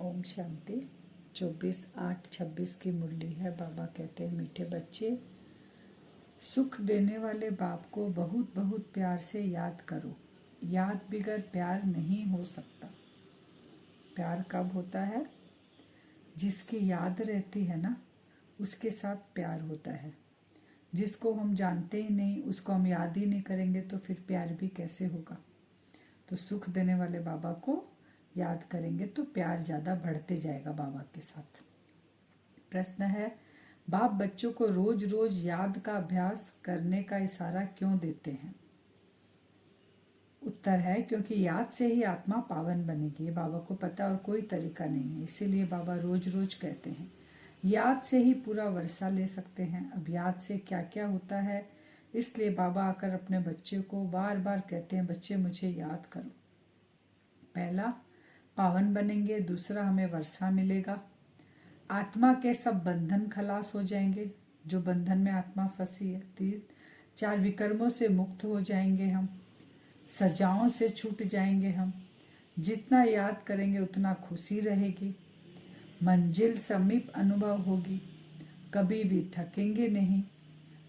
ओम शांति। 24/8/26 की मुरली है। बाबा कहते हैं, मीठे बच्चे, सुख देने वाले बाप को बहुत बहुत प्यार से याद करो। याद बिगर प्यार नहीं हो सकता। प्यार कब होता है? जिसकी याद रहती है ना, उसके साथ प्यार होता है। जिसको हम जानते ही नहीं, उसको हम याद ही नहीं करेंगे तो फिर प्यार भी कैसे होगा। तो सुख देने वाले बाबा को याद करेंगे तो प्यार ज़्यादा बढ़ते जाएगा बाबा के साथ। प्रश्न है, बाप बच्चों को रोज रोज याद का अभ्यास करने का इशारा क्यों देते हैं? उत्तर है, क्योंकि याद से ही आत्मा पावन बनेगी। बाबा को पता और कोई तरीका नहीं है, इसीलिए बाबा रोज रोज कहते हैं। याद से ही पूरा वर्षा ले सकते हैं। अब याद से क्या क्या होता है, इसलिए बाबा आकर अपने बच्चे को बार बार कहते हैं, बच्चे मुझे याद करो। पहला, पावन बनेंगे। दूसरा, हमें वर्षा मिलेगा। आत्मा के सब बंधन खलास हो जाएंगे, जो बंधन में आत्मा फंसी है। 4 विकर्मों से मुक्त हो जाएंगे हम। सजाओं से छूट जाएंगे हम। जितना याद करेंगे उतना खुशी रहेगी। मंजिल समीप अनुभव होगी। कभी भी थकेंगे नहीं।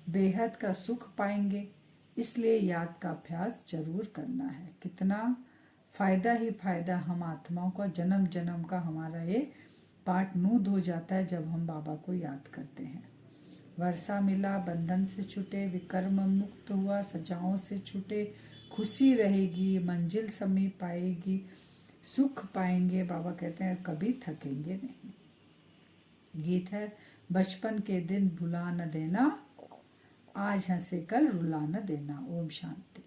बेहद का सुख पाएंगे। इसलिए याद का अभ्यास जरूर करना है। कितना फायदा ही फायदा हम आत्माओं का, जन्म जन्म का हमारा ये पाठ नूद हो जाता है जब हम बाबा को याद करते हैं। वर्षा मिला, बंधन से छूटे, विकर्म मुक्त हुआ, सजाओं से छूटे, खुशी रहेगी, मंजिल समीप आएगी, सुख पाएंगे। बाबा कहते हैं कभी थकेंगे नहीं। गीत है, बचपन के दिन भुला न देना, आज हंसे कल रुला न देना। ओम शांति।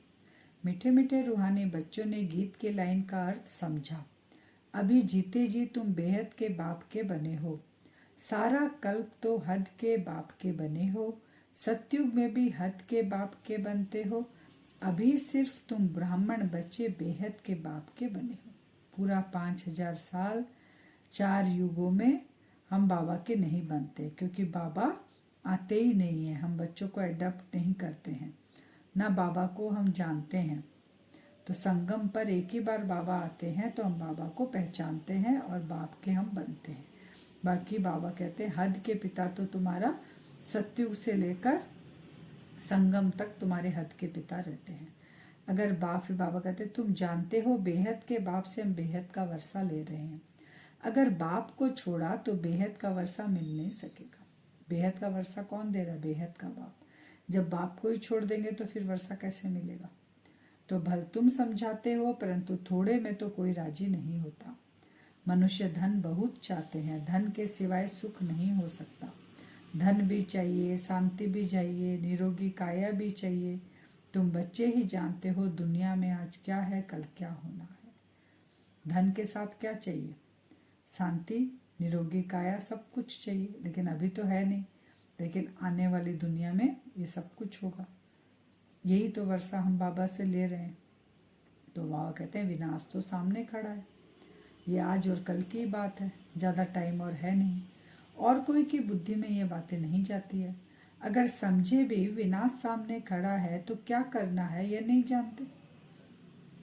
मीठे मीठे रूहानी बच्चों ने गीत के लाइन का अर्थ समझा। अभी जीते जी तुम बेहद के बाप के बने हो। सारा कल्प तो हद के बाप के बने हो। सतयुग में भी हद के बाप के बनते हो। अभी सिर्फ तुम ब्राह्मण बच्चे बेहद के बाप के बने हो। पूरा 5000 साल 4 युगों में हम बाबा के नहीं बनते, क्योंकि बाबा आते ही नहीं है। हम बच्चों को एडप्ट नहीं करते हैं, ना बाबा को हम जानते हैं। तो संगम पर एक ही बार बाबा आते हैं तो हम बाबा को पहचानते हैं और बाप के हम बनते हैं। बाकी बाबा कहते हैं, हद के पिता तो तुम्हारा सतयुग से लेकर संगम तक तुम्हारे हद के पिता रहते हैं। अगर बाबा कहते तुम जानते हो बेहद के बाप से हम बेहद का वर्षा ले रहे हैं। अगर बाप को छोड़ा तो बेहद का वर्षा मिल नहीं सकेगा। बेहद का वर्षा कौन दे रहा है? बेहद का बाप। जब बाप को ही छोड़ देंगे तो फिर वर्षा कैसे मिलेगा? तो भल तुम समझाते हो, परंतु थोड़े में तो कोई राजी नहीं होता। मनुष्य धन बहुत चाहते हैं, धन के सिवाय सुख नहीं हो सकता। धन भी चाहिए, शांति भी चाहिए, निरोगी काया भी चाहिए। तुम बच्चे ही जानते हो दुनिया में आज क्या है, कल क्या होना है। धन के साथ क्या चाहिए? शांति, निरोगी काया, सब कुछ चाहिए, लेकिन अभी तो है नहीं। लेकिन आने वाली दुनिया में ये सब कुछ होगा। यही तो वर्षा हम बाबा से ले रहे हैं। तो बाबा कहते हैं, विनाश तो सामने खड़ा है। ये आज और कल की बात है, ज़्यादा टाइम और है नहीं। और कोई की बुद्धि में ये बातें नहीं जाती है। अगर समझे भी विनाश सामने खड़ा है तो क्या करना है ये नहीं जानते।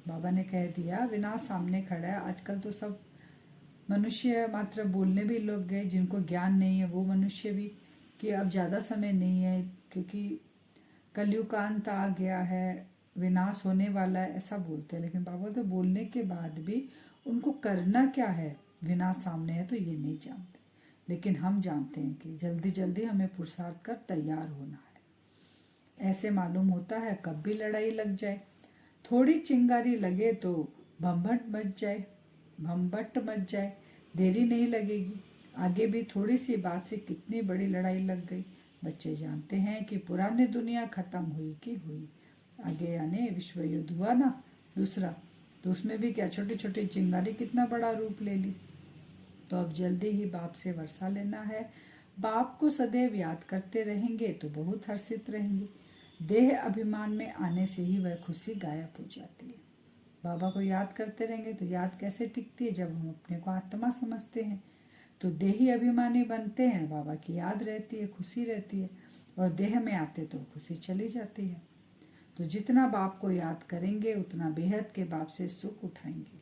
बाबा ने कह दिया विनाश सामने खड़ा है। आजकल तो सब मनुष्य मात्र बोलने भी लोग गए, जिनको ज्ञान नहीं है वो मनुष्य भी, कि अब ज़्यादा समय नहीं है, क्योंकि कलयुग का अंत आ गया है, विनाश होने वाला है, ऐसा बोलते हैं। लेकिन बाबा तो बोलने के बाद भी उनको करना क्या है, विनाश सामने है तो ये नहीं जानते। लेकिन हम जानते हैं कि जल्दी जल्दी हमें पुरुषार्थ कर तैयार होना है। ऐसे मालूम होता है कब भी लड़ाई लग जाए। थोड़ी चिंगारी लगे तो भम्भट मच जाए, देरी नहीं लगेगी। आगे भी थोड़ी सी बात से कितनी बड़ी लड़ाई लग गई। बच्चे जानते हैं कि पुरानी दुनिया खत्म हुई कि हुई, आगे यानी विश्व युद्ध हुआ ना दूसरा, तो उसमें भी क्या छोटी छोटी चिंगारी कितना बड़ा रूप ले ली। तो अब जल्दी ही बाप से वर्षा लेना है। बाप को सदैव याद करते रहेंगे तो बहुत हर्षित रहेंगे। देह अभिमान में आने से ही वह खुशी गायब हो जाती है। बाबा को याद करते रहेंगे तो याद कैसे टिकती है? जब हम अपने को आत्मा समझते हैं तो देही अभिमानी बनते हैं, बाबा की याद रहती है, खुशी रहती है, और देह में आते तो खुशी चली जाती है। तो जितना बाप को याद करेंगे उतना बेहद के बाप से सुख उठाएंगे।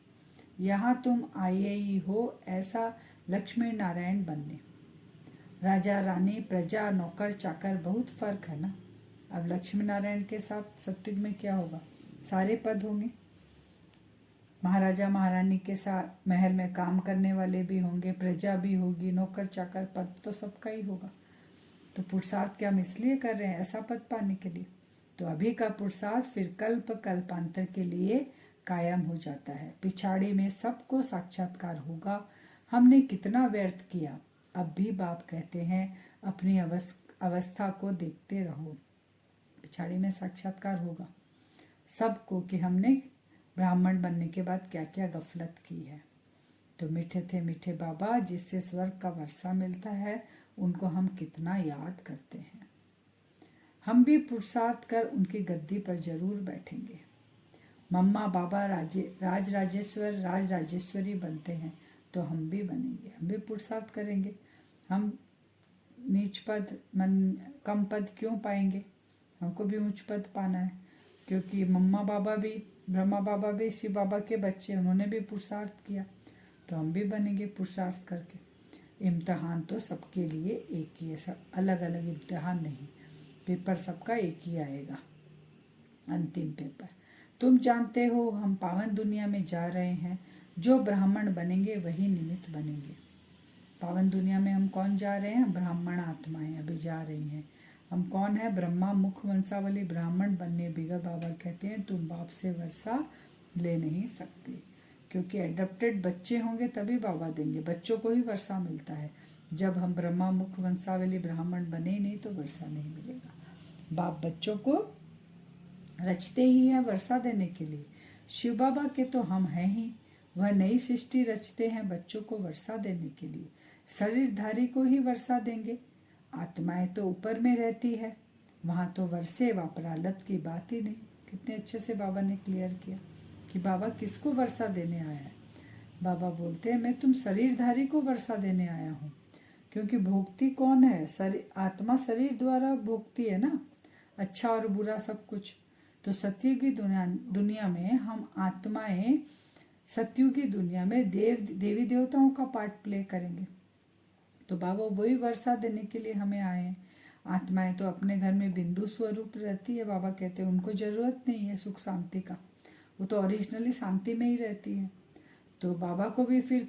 यहाँ तुम आए ही हो ऐसा लक्ष्मी नारायण बनने। राजा रानी प्रजा नौकर चाकर बहुत फर्क है ना। अब लक्ष्मी नारायण के साथ सत्युग में क्या होगा, सारे पद होंगे। महाराजा महारानी के साथ महल में काम करने वाले भी होंगे, प्रजा भी होगी, नौकर चाकर, पद तो सबका ही होगा। तो पुरुषार्थ क्या हम इसलिए कर रहे हैं, ऐसा पद पाने के लिए? तो अभी का पुरुषार्थ फिर कल्प कल्पांतर के लिए कायम हो जाता है। पिछाड़ी में सबको साक्षात्कार होगा। हमने कितना व्यर्थ किया। अब भी बाप कहते हैं अपनी अवस्था को देखते रहो। पिछाड़ी में साक्षात्कार होगा सबको कि हमने ब्राह्मण बनने के बाद क्या क्या गफलत की है। तो मीठे थे मीठे बाबा जिससे स्वर्ग का वर्षा मिलता है, उनको हम कितना याद करते हैं। हम भी पुरुषार्थ कर उनकी गद्दी पर जरूर बैठेंगे। मम्मा बाबा राज राजेश्वरी बनते हैं तो हम भी बनेंगे। हम भी पुरुषार्थ करेंगे। हम नीच पद कम पद क्यों पाएंगे, हमको भी ऊंच पद पाना है। क्योंकि मम्मा बाबा भी, ब्रह्मा बाबा भी शिव बाबा के बच्चे, उन्होंने भी पुरुषार्थ किया, तो हम भी बनेंगे पुरुषार्थ करके। इम्तहान तो सबके लिए एक ही है, सब अलग अलग इम्तहान नहीं। पेपर सबका एक ही आएगा, अंतिम पेपर। तुम जानते हो हम पावन दुनिया में जा रहे हैं। जो ब्राह्मण बनेंगे वही निमित्त बनेंगे। पावन दुनिया में हम कौन जा रहे हैं, ब्राह्मण आत्माएं अभी जा रही हैं। हम कौन है, ब्रह्मा मुख वंशावली ब्राह्मण बनने। बिगर बाबा कहते हैं तुम बाप से वर्षा ले नहीं सकते, क्योंकि एडप्टेड बच्चे होंगे तभी बाबा देंगे। बच्चों को ही वर्षा मिलता है। जब हम ब्रह्मा मुख वंशावली ब्राह्मण बने ही नहीं तो वर्षा नहीं मिलेगा। बाप बच्चों को रचते ही है वर्षा देने के लिए। शिव बाबा के तो हम हैं ही, वह नई सृष्टि रचते हैं बच्चों को वर्षा देने के लिए। शरीरधारी को ही वर्षा देंगे। आत्माएं तो ऊपर में रहती है, वहां तो वर्षे व प्रारब्ध की बात ही नहीं। कितने अच्छे से बाबा ने क्लियर किया कि बाबा किसको वर्षा देने आया है। बाबा बोलते हैं मैं तुम शरीरधारी को वर्षा देने आया हूँ, क्योंकि भोगती कौन है, आत्मा शरीर द्वारा भोगती है ना, अच्छा और बुरा सब कुछ। तो सत्युगी दुनिया में हम आत्माएं सत्युगी दुनिया में देवी देवताओं का पार्ट प्ले करेंगे। तो बाबा वही वर्षा देने के लिए हमें आए हैं। आत्माएं तो अपने घर में बिंदु स्वरूप रहती है। बाबा कहते हैं उनको जरूरत नहीं है सुख शांति का, वो तो ओरिजिनली शांति में ही रहती है। तो बाबा को भी फिर,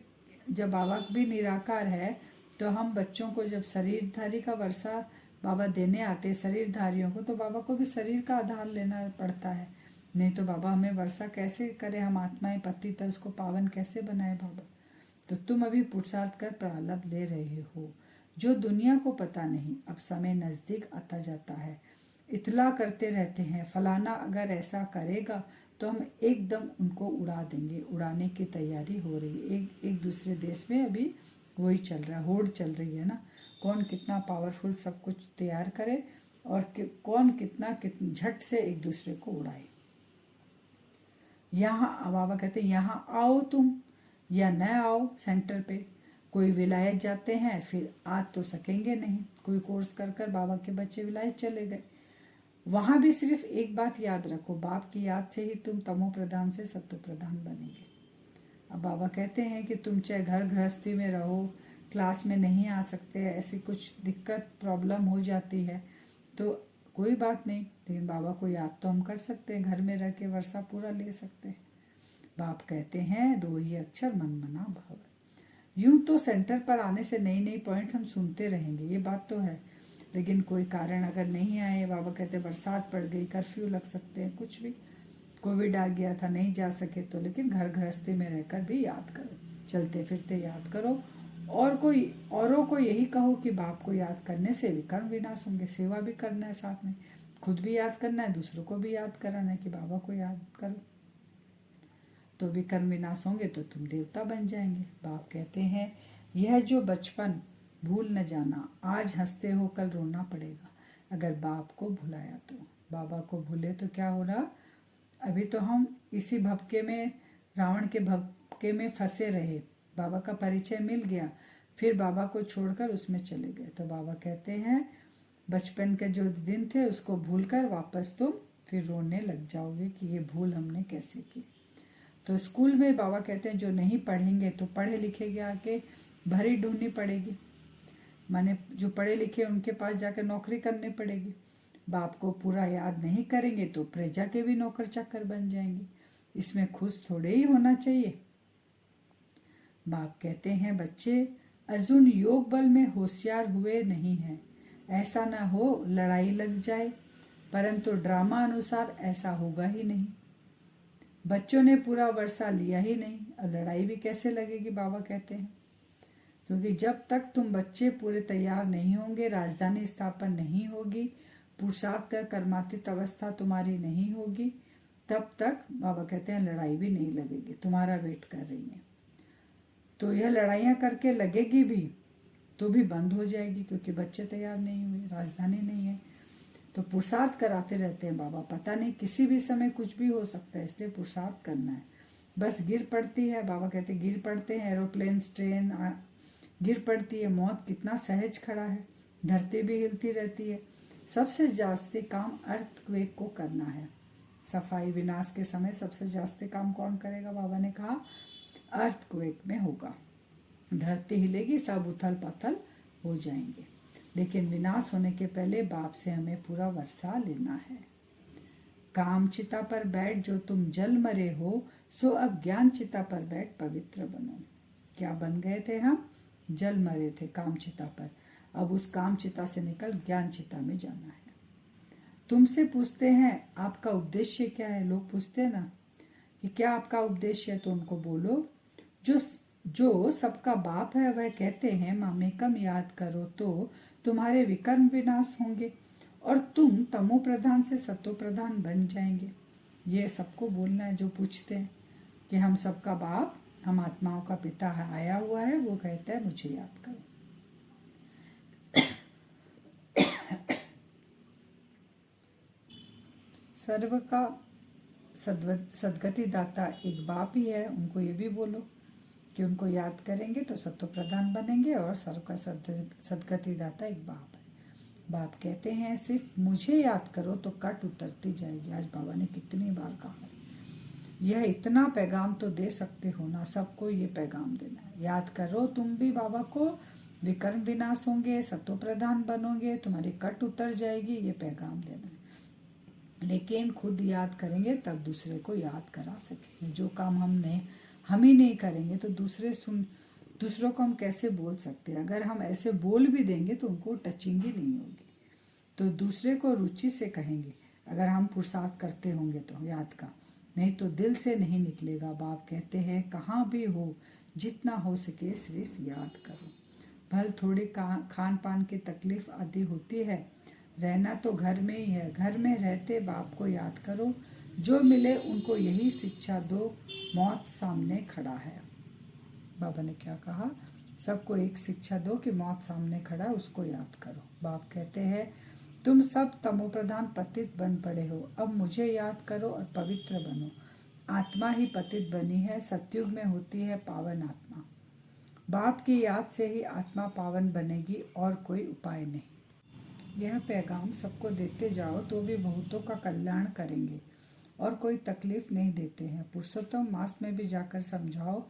जब बाबा भी निराकार है, तो हम बच्चों को जब शरीरधारी का वर्षा बाबा देने आते शरीरधारियों को, तो बाबा को भी शरीर का आधार लेना पड़ता है। नहीं तो बाबा हमें वर्षा कैसे करे, हम आत्माएं पतित है उसको पावन कैसे बनाए बाबा। तो तुम अभी पुरुषार्थ कर प्रारब्ध ले रहे हो, जो दुनिया को पता नहीं। अब समय नजदीक आता जाता है, इतला करते रहते हैं फलाना अगर ऐसा करेगा तो हम एकदम उनको उड़ा देंगे। उड़ाने की तैयारी हो रही है। एक दूसरे देश में अभी वही चल रहा है, होड़ चल रही है ना, कौन कितना पावरफुल सब कुछ तैयार करे और कौन कितना झट से एक दूसरे को उड़ाए। यहाँ बाबा कहते हैं यहाँ आओ तुम या न आओ सेंटर पे। कोई विलायत जाते हैं फिर आ तो सकेंगे नहीं। कोई कोर्स कर कर बाबा के बच्चे विलायत चले गए। वहां भी सिर्फ एक बात याद रखो, बाप की याद से ही तुम तमो प्रधान से सत्व प्रधान बनेंगे। अब बाबा कहते हैं कि तुम चाहे घर गृहस्थी में रहो, क्लास में नहीं आ सकते, ऐसी कुछ दिक्कत प्रॉब्लम हो जाती है तो कोई बात नहीं, लेकिन बाबा को याद तो हम कर सकते हैं, घर में रह के वर्षा पूरा ले सकते हैं। बाप कहते हैं दो ही अक्षर मन मना भाव। यूं तो सेंटर पर आने से नई नई पॉइंट हम सुनते रहेंगे, ये बात तो है, लेकिन कोई कारण अगर नहीं आए, बाबा कहते बरसात पड़ गई, कर्फ्यू लग सकते हैं, कुछ भी, कोविड आ गया था नहीं जा सके तो, लेकिन घर गृहस्थी में रहकर भी याद करो, चलते फिरते याद करो। और औरों को यही कहो कि बाप को याद करने से विकर्म विनाश होंगे। सेवा भी करना है, साथ में खुद भी याद करना है, दूसरों को भी याद कराना है कि बाबा को याद करो, तो विकर्म विनाश होंगे तो तुम देवता बन जाएंगे। बाप कहते हैं यह जो बचपन भूल न जाना, आज हंसते हो कल रोना पड़ेगा अगर बाप को भुलाया तो। बाबा को भूले तो क्या हो रहा, अभी तो हम इसी भपके में, रावण के भपके में फंसे रहे। बाबा का परिचय मिल गया, फिर बाबा को छोड़कर उसमें चले गए। तो बाबा कहते हैं बचपन के जो दिन थे उसको भूलकर वापस तुम फिर रोने लग जाओगे कि ये भूल हमने कैसे की। तो स्कूल में बाबा कहते हैं जो नहीं पढ़ेंगे तो पढ़े लिखे के आके भरी ढूंढनी पड़ेगी, माने जो पढ़े लिखे उनके पास जाकर नौकरी करनी पड़ेगी। बाप को पूरा याद नहीं करेंगे तो प्रजा के भी नौकर चाकर बन जाएंगे। इसमें खुश थोड़े ही होना चाहिए। बाप कहते हैं बच्चे अर्जुन योग बल में होशियार हुए नहीं है, ऐसा ना हो लड़ाई लग जाए, परंतु ड्रामा अनुसार ऐसा होगा ही नहीं। बच्चों ने पूरा वर्षा लिया ही नहीं, अब लड़ाई भी कैसे लगेगी, बाबा कहते हैं। क्योंकि जब तक तुम बच्चे पूरे तैयार नहीं होंगे, राजधानी स्थापन नहीं होगी, पुरुषार्थ कर कर्मातीत अवस्था तुम्हारी नहीं होगी, तब तक बाबा कहते हैं लड़ाई भी नहीं लगेगी, तुम्हारा वेट कर रही है। तो यह लड़ाइयाँ करके लगेगी भी तो भी बंद हो जाएगी, क्योंकि बच्चे तैयार नहीं हुए, राजधानी नहीं है। तो पुरुषार्थ कराते रहते हैं बाबा, पता नहीं किसी भी समय कुछ भी हो सकता है, इसलिए पुरुषार्थ करना है। बस गिर पड़ती है, बाबा कहते हैं गिर पड़ते हैं एरोप्लेन ट्रेन, गिर पड़ती है मौत, कितना सहज खड़ा है, धरती भी हिलती रहती है। सबसे जास्ती काम अर्थक्वेक को करना है। सफाई विनाश के समय सबसे जास्ती काम कौन करेगा, बाबा ने कहा अर्थक्वेक में होगा। धरती हिलेगी, सब उथल पथल हो जाएंगे, लेकिन विनाश होने के पहले बाप से हमें पूरा वर्षा लेना है। काम चिता पर बैठ जो तुम जल मरे हो, सो अब ज्ञान चिता पर बैठ पवित्र बनो। क्या बन गए थे हम, जल मरे थे काम चिता पर, अब उस काम चिता से निकल ज्ञान चिता में जाना है। तुमसे पूछते हैं आपका उद्देश्य क्या है, लोग पूछते हैं ना कि क्या आपका उद्देश्य है, तो उनको बोलो जो सबका बाप है वह कहते हैं मामेकम याद करो तो तुम्हारे विकर्म विनाश होंगे और तुम तमो प्रधान से सतो प्रधान बन जाएंगे। ये सबको बोलना है जो पूछते हैं कि हम सबका बाप, हम आत्माओं का पिता आया हुआ है, वो कहता है मुझे याद करो। सर्व का सदगति दाता एक बाप ही है, उनको ये भी बोलो कि उनको याद करेंगे तो सत्व प्रधान बनेंगे, और सर्व का सदगति दाता एक बाप है। बाप कहते हैं सिर्फ मुझे याद करो तो कट उतरती जाएगी। आज बाबा ने कितनी बार कहा है, यह इतना पैगाम तो दे सकते हो ना, सबको ये पैगाम देना है। याद करो तुम भी बाबा को, विकर्म विनाश होंगे, सत्व प्रधान बनोगे, तुम्हारी कट उतर जाएगी, ये पैगाम देना है। लेकिन खुद याद करेंगे तब दूसरे को याद करा सकेंगे। जो काम हम ही नहीं करेंगे तो दूसरों को हम कैसे बोल सकते हैं। अगर हम ऐसे बोल भी देंगे तो उनको टचिंग ही नहीं होगी। तो दूसरे को रुचि से कहेंगे अगर हम पुरुषार्थ करते होंगे तो याद का, नहीं तो दिल से नहीं निकलेगा। बाप कहते हैं कहाँ भी हो, जितना हो सके सिर्फ याद करो। भल थोड़ी खान पान की तकलीफ आदि होती है, रहना तो घर में ही है, घर में रहते बाप को याद करो, जो मिले उनको यही शिक्षा दो, मौत सामने खड़ा है। बाबा ने क्या कहा, सबको एक शिक्षा दो कि मौत सामने खड़ा है, उसको याद करो। बाप कहते हैं तुम सब तमोप्रधान पतित बन पड़े हो, अब मुझे याद करो और पवित्र बनो। आत्मा ही पतित बनी है, सतयुग में होती है पावन आत्मा। बाप की याद से ही आत्मा पावन बनेगी और कोई उपाय नहीं। यह पैगाम सबको देते जाओ तो भी बहुतों का कल्याण करेंगे और कोई तकलीफ नहीं देते हैं। पुरुषोत्तम मास में भी जाकर समझाओ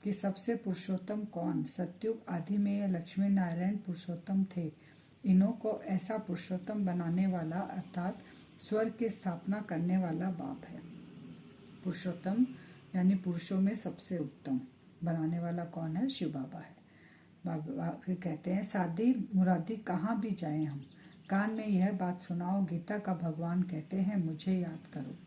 कि सबसे पुरुषोत्तम कौन, सतयुग आदि में यह लक्ष्मी नारायण पुरुषोत्तम थे। इन्हों को ऐसा पुरुषोत्तम बनाने वाला अर्थात स्वर्ग की स्थापना करने वाला बाप है। पुरुषोत्तम यानी पुरुषों में सबसे उत्तम बनाने वाला कौन है, शिव बाबा है। बाबा फिर कहते हैं शादी मुरादी कहाँ भी जाए हम, कान में यह बात सुनाओ, गीता का भगवान कहते हैं मुझे याद करो।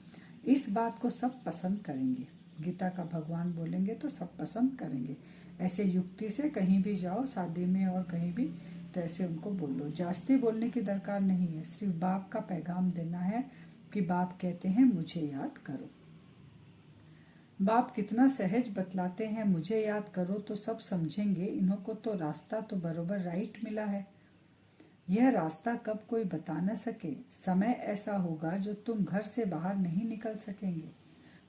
इस बात को सब पसंद करेंगे, गीता का भगवान बोलेंगे तो सब पसंद करेंगे। ऐसे युक्ति से कहीं भी जाओ, शादी में और कहीं भी, तो ऐसे उनको बोलो। जास्ती बोलने की दरकार नहीं है, सिर्फ बाप का पैगाम देना है कि बाप कहते हैं मुझे याद करो। बाप कितना सहज बतलाते हैं, मुझे याद करो तो सब समझेंगे। इन्हों को तो रास्ता तो बरोबर राइट मिला है। यह रास्ता कब कोई बता न सके, समय ऐसा होगा जो तुम घर से बाहर नहीं निकल सकेंगे।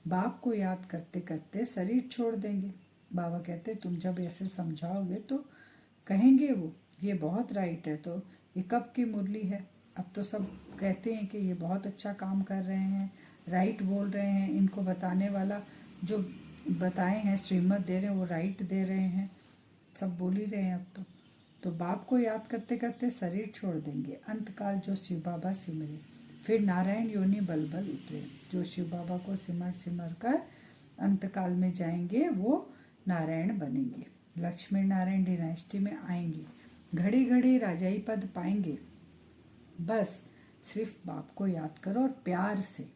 बाप को याद करते करते शरीर छोड़ देंगे। बाबा कहते तुम जब ऐसे समझाओगे तो कहेंगे वो ये बहुत राइट है, तो ये कब की मुरली है। अब तो सब कहते हैं कि ये बहुत अच्छा काम कर रहे हैं, राइट बोल रहे हैं। इनको बताने वाला जो बताए हैं, श्रीमत दे रहे हैं, वो राइट दे रहे हैं, सब बोल ही रहे हैं अब तो बाप को याद करते करते शरीर छोड़ देंगे। अंतकाल जो शिव बाबा सिमरे, फिर नारायण योनि बल बल उतरे। जो शिव बाबा को सिमर सिमर कर अंतकाल में जाएंगे वो नारायण बनेंगे, लक्ष्मी नारायण डिनास्टी में आएंगे, घड़ी घड़ी राजाई पद पाएंगे। बस सिर्फ बाप को याद करो और प्यार से।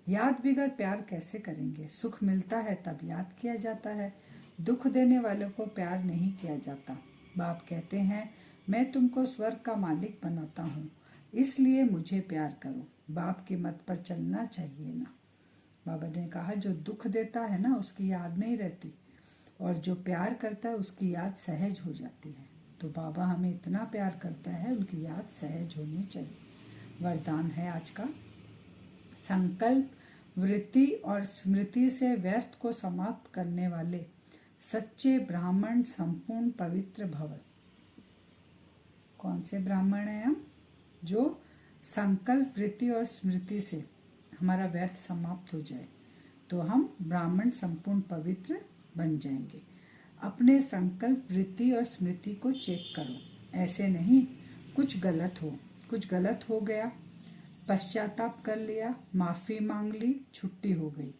याद बिगर प्यार कैसे करेंगे? सुख मिलता है तब याद किया जाता है, दुख देने वालों को प्यार नहीं किया जाता। बाप कहते हैं मैं तुमको स्वर्ग का मालिक बनाता हूँ, इसलिए मुझे प्यार करो। बाप की मत पर चलना चाहिए ना। बाबा ने कहा जो दुख देता है ना उसकी याद नहीं रहती, और जो प्यार करता है उसकी याद सहज हो जाती है। तो बाबा हमें इतना प्यार करता है, उनकी याद सहज होनी चाहिए। वरदान है आज का, संकल्प वृत्ति और स्मृति से व्यर्थ को समाप्त करने वाले सच्चे ब्राह्मण संपूर्ण पवित्र भव। कौन से ब्राह्मण हैं हम? जो संकल्प वृत्ति और स्मृति से हमारा व्यर्थ समाप्त हो जाए तो हम ब्राह्मण संपूर्ण पवित्र बन जाएंगे। अपने संकल्प वृत्ति और स्मृति को चेक करो, ऐसे नहीं कुछ गलत हो गया, पश्चाताप कर लिया, माफी मांग ली, छुट्टी हो गई।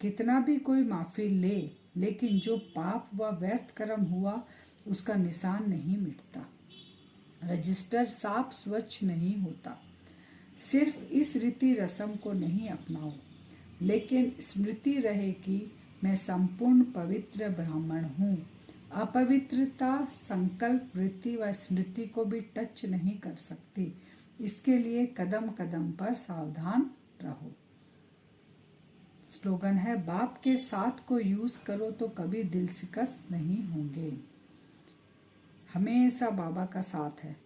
कितना भी कोई माफी ले, लेकिन जो पाप व व्यर्थ कर्म हुआ उसका निशान नहीं मिटता, रजिस्टर साफ स्वच्छ नहीं होता। सिर्फ इस रीति रस्म को नहीं अपनाओ, लेकिन स्मृति रहे कि मैं संपूर्ण पवित्र ब्राह्मण हूँ। अपवित्रता संकल्प वृत्ति व स्मृति को भी टच नहीं कर सकती, इसके लिए कदम कदम पर सावधान रहो। स्लोगन है, बाप के साथ को यूज करो तो कभी दिल शिकस्त नहीं होंगे। हमेशा बाबा का साथ है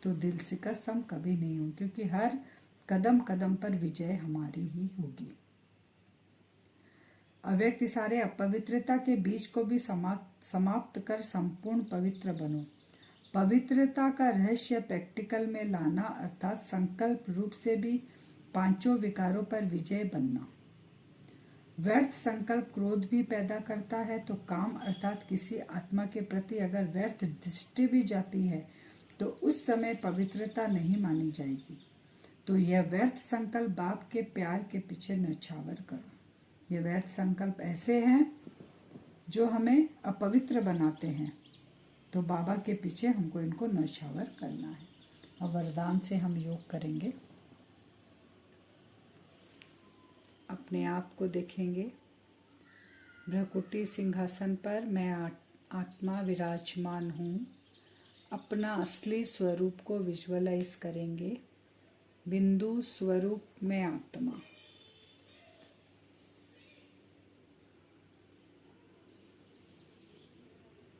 तो दिल शिकस्त हम कभी नहीं होंगे, क्योंकि हर कदम कदम पर विजय हमारी ही होगी। अव्यक्त सारे अपवित्रता के बीज को भी समाप्त कर संपूर्ण पवित्र बनो। पवित्रता का रहस्य प्रैक्टिकल में लाना, अर्थात संकल्प रूप से भी पांचों विकारों पर विजय बनना। व्यर्थ संकल्प क्रोध भी पैदा करता है, तो काम अर्थात किसी आत्मा के प्रति अगर व्यर्थ दृष्टि भी जाती है तो उस समय पवित्रता नहीं मानी जाएगी। तो यह व्यर्थ संकल्प बाप के प्यार के पीछे न्यौछावर करो। ये व्यर्थ संकल्प ऐसे हैं जो हमें अपवित्र बनाते हैं, तो बाबा के पीछे हमको इनको न्यौछावर करना है। और वरदान से हम योग करेंगे। अपने आप को देखेंगे, भ्रकुटी सिंहासन पर मैं आत्मा विराजमान हूँ। अपना असली स्वरूप को विजुअलाइज करेंगे, बिंदु स्वरूप में आत्मा।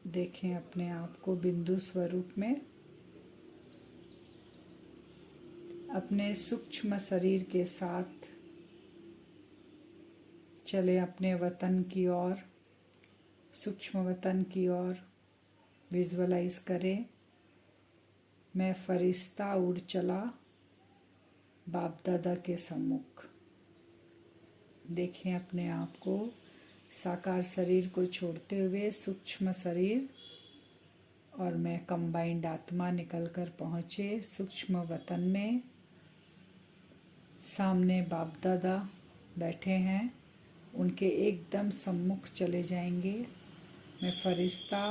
देखें अपने आप को बिंदु स्वरूप में, अपने सूक्ष्म शरीर के साथ चले अपने वतन की ओर, सूक्ष्म वतन की ओर विजुअलाइज करें। मैं फरिश्ता उड़ चला बाप दादा के सम्मुख। देखें अपने आप को साकार शरीर को छोड़ते हुए सूक्ष्म शरीर, और मैं कंबाइंड आत्मा निकलकर पहुँचे सूक्ष्म वतन में। सामने बाप दादा बैठे हैं, उनके एकदम सम्मुख चले जाएंगे। मैं फरिश्ता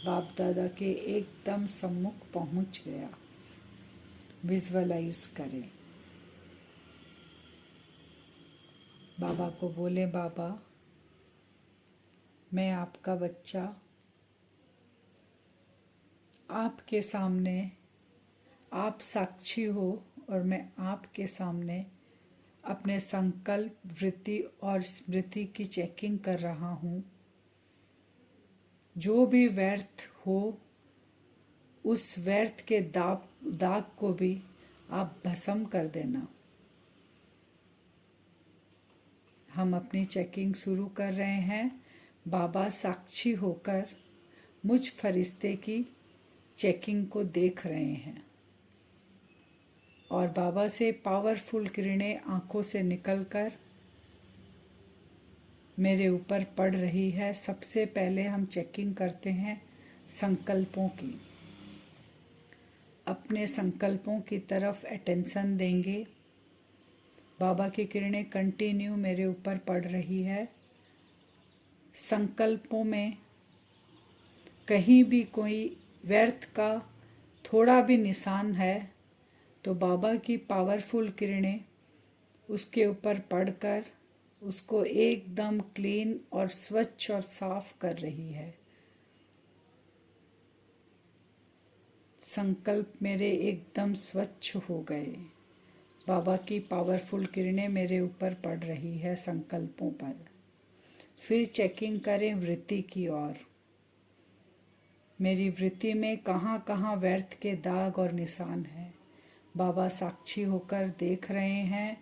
बाप दादा के एकदम सम्मुख पहुँच गया। विजुअलाइज करें। बाबा को बोले, बाबा मैं आपका बच्चा आपके सामने, आप साक्षी हो और मैं आपके सामने अपने संकल्प वृत्ति और स्मृति की चेकिंग कर रहा हूँ। जो भी व्यर्थ हो उस व्यर्थ के दाग को भी आप भस्म कर देना। हम अपनी चेकिंग शुरू कर रहे हैं। बाबा साक्षी होकर मुझ फरिश्ते की चेकिंग को देख रहे हैं, और बाबा से पावरफुल किरणें आंखों से निकलकर मेरे ऊपर पड़ रही है। सबसे पहले हम चेकिंग करते हैं संकल्पों की। अपने संकल्पों की तरफ अटेंशन देंगे। बाबा की किरणें कंटिन्यू मेरे ऊपर पड़ रही है। संकल्पों में कहीं भी कोई व्यर्थ का थोड़ा भी निशान है तो बाबा की पावरफुल किरणें उसके ऊपर पड़कर उसको एकदम क्लीन और स्वच्छ और साफ कर रही है। संकल्प मेरे एकदम स्वच्छ हो गए। बाबा की पावरफुल किरणें मेरे ऊपर पड़ रही है संकल्पों पर। फिर चेकिंग करें वृत्ति की ओर। मेरी वृत्ति में कहाँ कहाँ व्यर्थ के दाग और निशान हैं। बाबा साक्षी होकर देख रहे हैं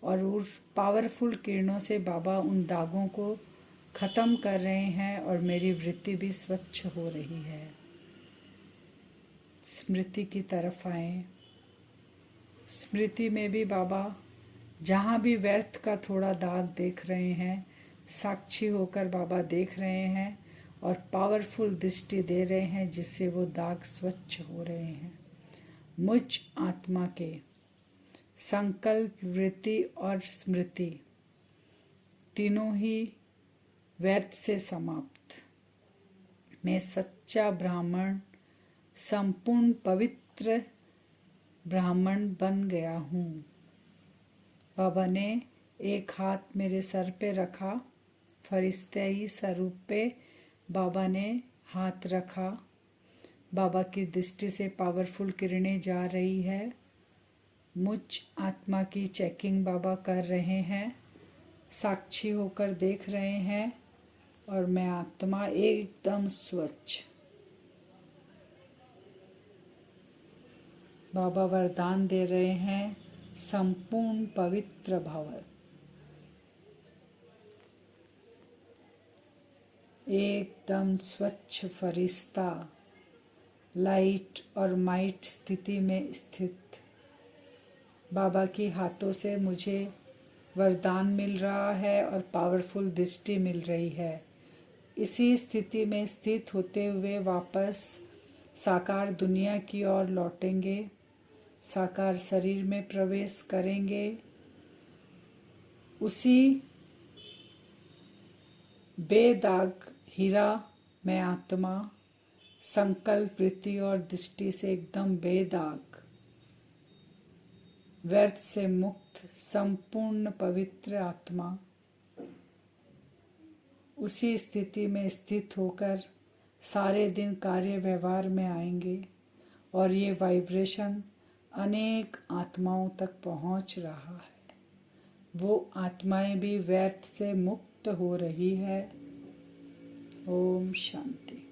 और उस पावरफुल किरणों से बाबा उन दागों को ख़त्म कर रहे हैं और मेरी वृत्ति भी स्वच्छ हो रही है। स्मृति की तरफ आए। स्मृति में भी बाबा जहाँ भी व्यर्थ का थोड़ा दाग देख रहे हैं, साक्षी होकर बाबा देख रहे हैं और पावरफुल दृष्टि दे रहे हैं जिससे वो दाग स्वच्छ हो रहे हैं। मुझ आत्मा के संकल्प, वृत्ति और स्मृति तीनों ही व्यर्थ से समाप्त। मैं सच्चा ब्राह्मण, संपूर्ण पवित्र ब्राह्मण बन गया हूँ। बाबा ने एक हाथ मेरे सर पे रखा। फरिश्तेई स्वरूप पे बाबा ने हाथ रखा। बाबा की दृष्टि से पावरफुल किरणें जा रही है। मुझ आत्मा की चेकिंग बाबा कर रहे हैं, साक्षी होकर देख रहे हैं और मैं आत्मा एकदम स्वच्छ। बाबा वरदान दे रहे हैं, संपूर्ण पवित्र भव। एकदम स्वच्छ फरिश्ता, लाइट और माइट स्थिति में स्थित। बाबा की हाथों से मुझे वरदान मिल रहा है और पावरफुल दृष्टि मिल रही है। इसी स्थिति में स्थित होते हुए वापस साकार दुनिया की ओर लौटेंगे। साकार शरीर में प्रवेश करेंगे। उसी बेदाग हीरा में आत्मा संकल्प, वृत्ति और दृष्टि से एकदम बेदाग, व्यर्थ से मुक्त, संपूर्ण पवित्र आत्मा उसी स्थिति में स्थित होकर सारे दिन कार्य व्यवहार में आएंगे और ये वाइब्रेशन अनेक आत्माओं तक पहुंच रहा है। वो आत्माएं भी व्यर्थ से मुक्त हो रही है। ओम शांति।